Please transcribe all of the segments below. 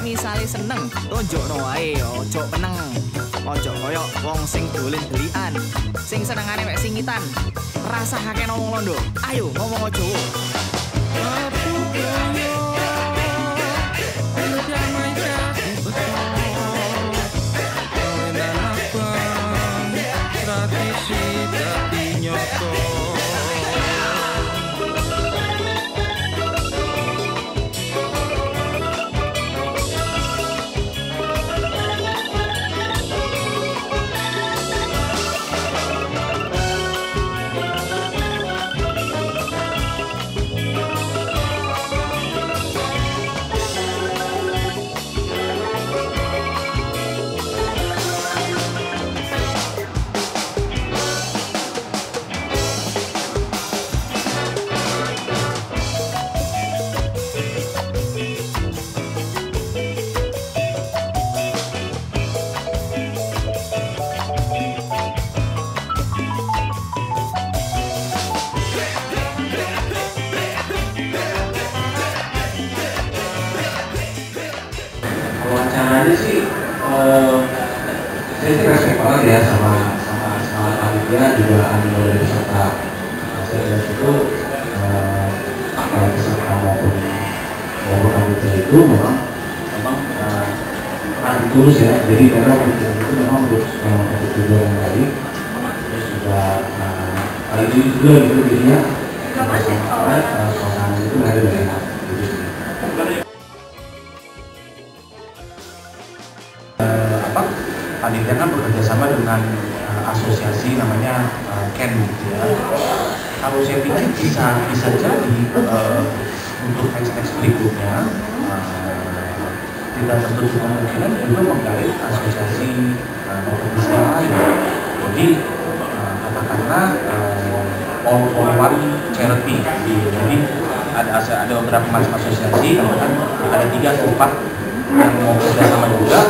misale seneng, tunjukno wae, ojo peneng. Ojo koyo wong sing dolen belian, sing senengane mek singitan. Rasakake wong londo. Ayo ngomong Jawa. Tradisi dadi nyoto. Acaranya sih, saya respect banget ya sama panitia juga ambil dari peserta. Saya lihat itu peserta maupun panitia itu memang tulus ya. Jadi karena panitia itu memang untuk tujuan yang baik. Terus juga hal ini juga gitu jadinya suasana itu ada dari enak. Panitia kan bekerja sama dengan asosiasi namanya KEN gitu ya. Kalau saya pikir bisa jadi untuk next berikutnya tidak tertutup kemungkinan juga menggait asosiasi kompetisi yang lain. Jadi katakanlah all one charity. Jadi ada beberapa macam asosiasi, kan ada 3 atau 4 yang mau kerja sama juga.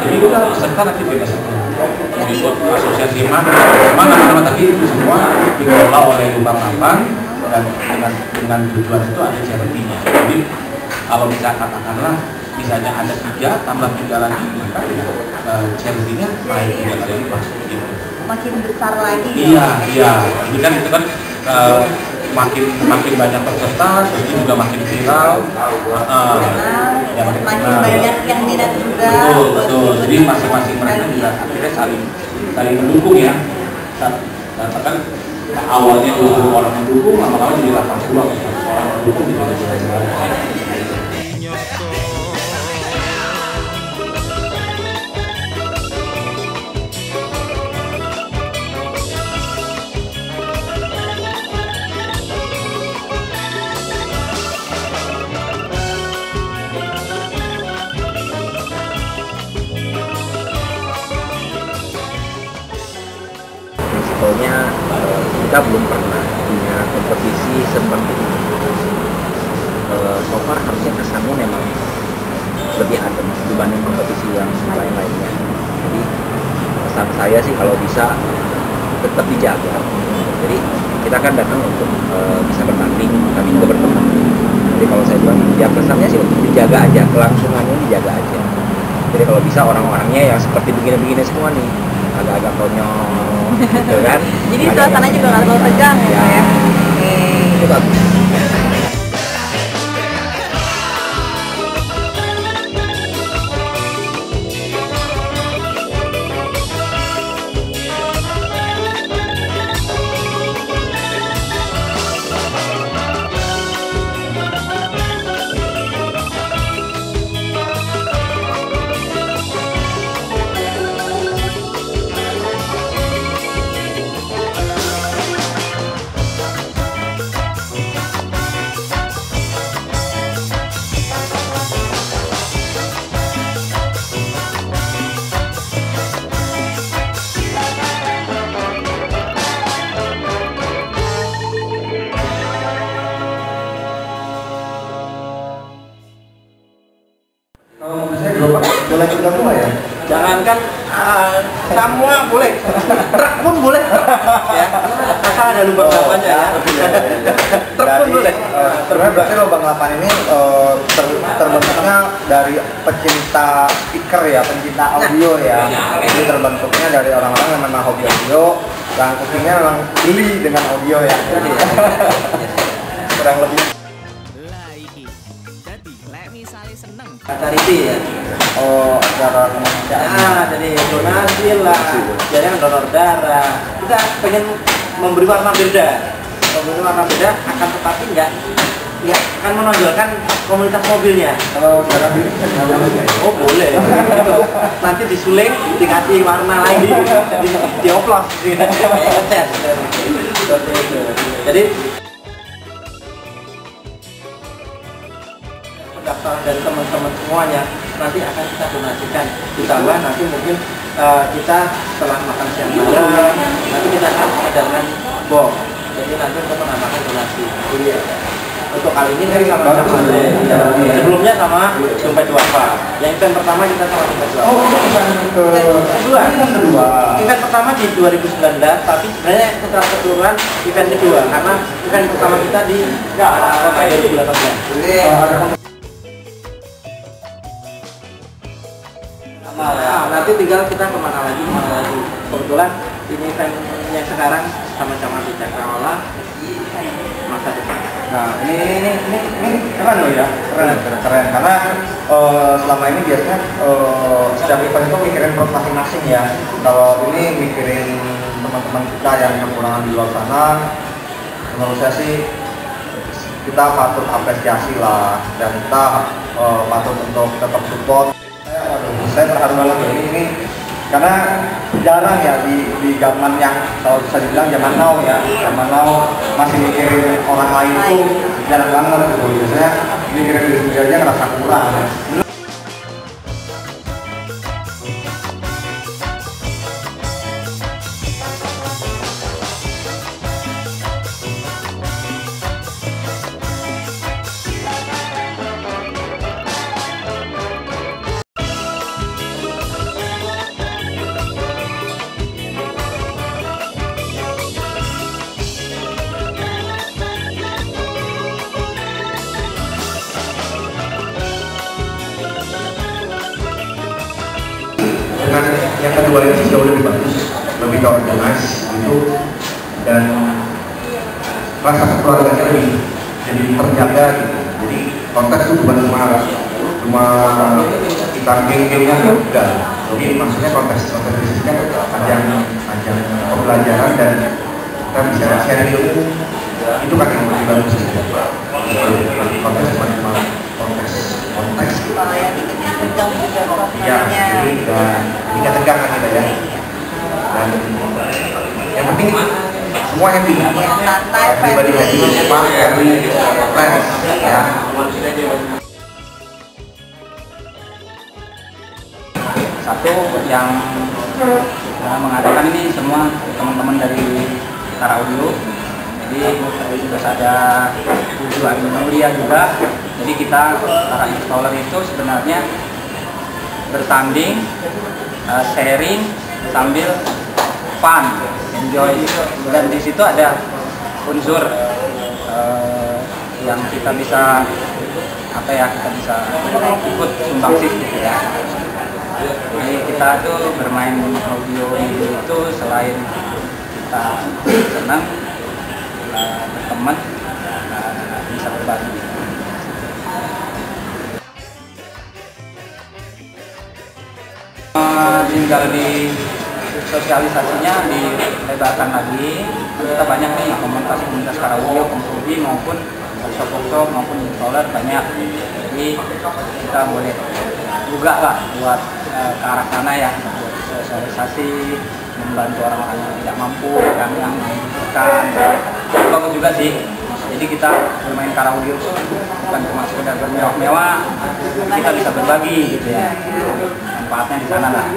Jadi kita serta nanti bebas mau ikut asosiasi mana tapi itu semua dikelola oleh lubang mapan dan dengan tujuan itu ada charity-nya. Jadi kalau bisa katakanlah misalnya ada 3 tambah 3 lagi maka charity-nya naik 3 kali lipat gitu. Makin besar lagi. Iya. Jadi kan itu kan makin banyak peserta, jadi juga makin viral. Makin banyak yang minat juga. Betul. Jadi masing-masing mereka juga akhirnya saling mendukung ya. Katakan awalnya 20 orang mendukung, lama-lama jadi 80 orang mendukung di mana. Sebetulnya kita belum pernah punya kompetisi seperti ini. So far harusnya kesannya memang lebih adem dibanding kompetisi yang lain-lainnya. Jadi pesan saya sih kalau bisa tetap dijaga. Jadi kita kan datang untuk bisa bertanding, kami juga berteman. Jadi kalau saya bilang ya pesannya sih untuk dijaga aja, kelangsungannya dijaga aja. Jadi kalau bisa orang-orangnya yang seperti begini-begini semua nih, agak-agak konyol, gitu kan? Jadi suasana juga nggak terlalu tegang ya? Itu bagus. Boleh kita tua ya? Jangankan semua boleh, truk pun boleh. Ya, asal ada lubang aja ya. Truk Jadi sebenarnya berarti Lobang 8 ini terbentuknya dari pecinta speaker ya, pencinta audio ya. Jadi terbentuknya dari orang-orang yang memang hobi audio, yang kupingnya memang geli dengan audio ya. Jadi kurang lebih. Lah iki. Dadi lek misale seneng Charity ya. Oh, acara kemanusiaan. Nah, jadi donasi lah. Jadi donor darah. Kita pengen memberi warna beda. Memberi warna beda akan tetapi enggak akan menonjolkan komunitas mobilnya. Kalau darah biru kan oh boleh. Nanti disuling, dikasih warna lagi, dioplos, ngecat. Jadi pendaftaran dari teman-teman semuanya nanti akan kita donasikan. Ditambah nanti mungkin kita setelah makan siang bareng nanti kita akan adakan bom. Jadi nanti untuk menambahkan donasi. Untuk kali ini dari sama-sama sebelumnya sama dompet duafa. Yang event pertama kita sama dompet duafa. Oh, kedua. Event pertama di 2019, tapi sebenarnya setelah keseluruhan event kedua karena event pertama kita di kota 2018. Nanti tinggal kita kemana lagi. Kebetulan ini event yang sekarang sama-sama di Cakrawala masa depan. Nah ini keren loh ya, keren karena selama ini biasanya setiap event itu mikirin perut masing-masing ya. Kalau ini mikirin teman-teman kita yang kekurangan di luar sana, menurut saya sih kita patut apresiasi lah dan kita patut untuk tetap support. Saya terharu banget ini karena jarang ya di zaman yang kalau bisa dibilang zaman now masih mikirin orang lain itu jarang banget gitu. Biasanya mikirin diri sendiri aja ngerasa kurang. Dengan yang kedua ini jauh lebih bagus, lebih terorganize gitu, dan rasa kekeluarganya lebih jadi terjaga gitu. Jadi kontes itu bukan cuma kita geng-gengnya enggak. Jadi maksudnya kontes bisnisnya ajang pembelajaran dan kita bisa sharing ilmu. Itu kan yang lebih bagus gitu. Kontes cuma kontes ya, jadi tidak tegang kan kita ya. Dan yang penting semua happy. Everybody happy, Pak, happy, friends ya. Satu yang mengadakan ini semua teman-teman dari Kara Audio. Jadi juga ada tujuan mulia juga. Jadi kita para installer itu sebenarnya bertanding, sharing sambil fun, enjoy. Dan di situ ada unsur yang kita bisa kita bisa ikut sumbangsi gitu ya. Jadi kita tuh bermain audio itu selain kita senang, berteman, bisa berbagi. Tinggal di sosialisasinya dilebarkan lagi. Kita banyak nih komunitas Kara Audio, kompromi maupun workshop maupun installer banyak. Jadi kita boleh juga lah buat ke arah sana ya, buat sosialisasi, membantu orang-orang yang tidak mampu, yang membutuhkan. Bagus juga sih. Jadi kita bermain Kara Audio itu bukan cuma sekedar bermewah-mewah, kita bisa berbagi gitu ya. Manfaatnya di sana lah.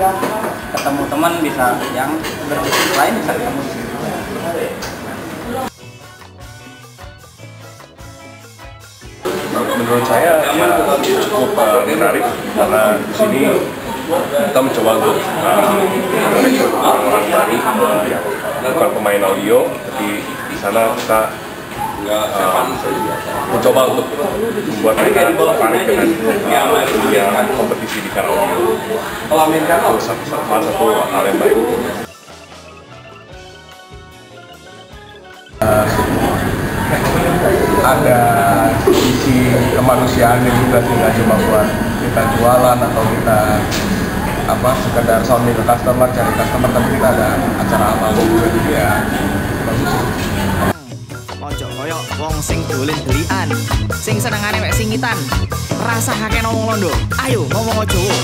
Ketemu teman bisa yang berbisnis lain bisa ketemu di sini. Menurut saya ya cukup menarik karena di sini kita mencoba untuk merekrut orang-orang baru, bukan pemain audio, tapi di sana kita mencoba untuk membuat mereka tertarik dengan dunia kompetisi di karaoke. Itu salah satu hal yang baik. Ada sisi kemanusiaannya juga, tidak cuma buat kita jualan atau kita sekedar sounding ke customer, cari customer, tapi kita ada acara apa juga ya bagus. Ojo koyo wong sing dolen delian, sing senengane mek singitan, rasakake ngomong londo. Ayo ngomong Jawa.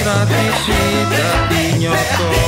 Tradisi dadi nyata.